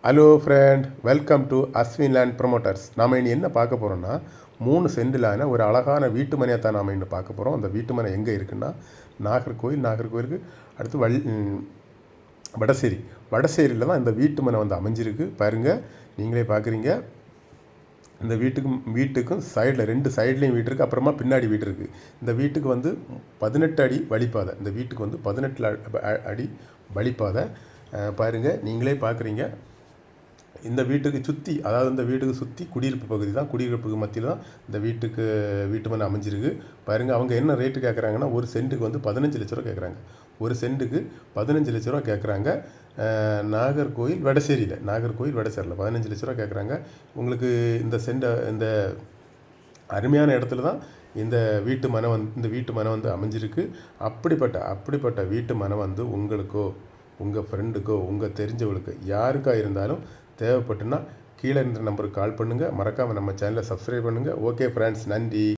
Hello friend, welcome to Ashwin land promoters. நாம் இனி என்ன பார்க்க போகிறோம்னா 3 சென்டிலான ஒரு அழகான வீட்டு மனையை தான் நாம் இன்னும் பார்க்க போகிறோம். அந்த வீட்டு மனை எங்கே இருக்குன்னா நாகர்கோவிலுக்கு அடுத்து வடசேரியில் தான் இந்த வீட்டு மனை வந்து அமைஞ்சிருக்கு. பாருங்கள், நீங்களே பார்க்குறீங்க. இந்த வீட்டுக்கும் சைடில் 2 சைட்லேயும் வீடு இருக்குது, அப்புறமா பின்னாடி வீடு இருக்குது. இந்த வீட்டுக்கு வந்து 18 அடி வழிப்பாதை. இந்த வீட்டுக்கு வந்து 18 அடி வழிப்பாதை. பாருங்கள், நீங்களே பார்க்குறீங்க. இந்த வீட்டுக்கு சுற்றி, அதாவது இந்த வீட்டுக்கு சுற்றி குடியிருப்பு பகுதி தான். குடியிருப்புக்கு மத்தியில் தான் இந்த வீட்டு மனை அமைஞ்சிருக்கு. பாருங்கள், அவங்க என்ன ரேட்டு கேட்குறாங்கன்னா, ஒரு சென்ட்டுக்கு வந்து 15 லட்ச ரூபா கேட்குறாங்க. ஒரு சென்ட்டுக்கு 15 லட்ச ரூபா கேட்குறாங்க. நாகர்கோவில் வடசேரியில் 15 லட்ச ரூபா கேட்குறாங்க. உங்களுக்கு இந்த அருமையான இடத்துல தான் இந்த வீட்டு மனை வந்து அமைஞ்சிருக்கு. அப்படிப்பட்ட வீட்டு மனை வந்து உங்களுக்கோ, உங்கள் ஃப்ரெண்டுக்கோ, உங்கள் தெரிஞ்சவங்களுக்கு யாருக்கா இருந்தாலும் தேவைப்பட்டுன்னா கீழே இருந்த நம்பருக்கு கால் பண்ணுங்கள். மறக்காமல் நம்ம சேனலை சப்ஸ்கிரைப் பண்ணுங்கள். ஓகே ஃப்ரெண்ட்ஸ், நன்றி.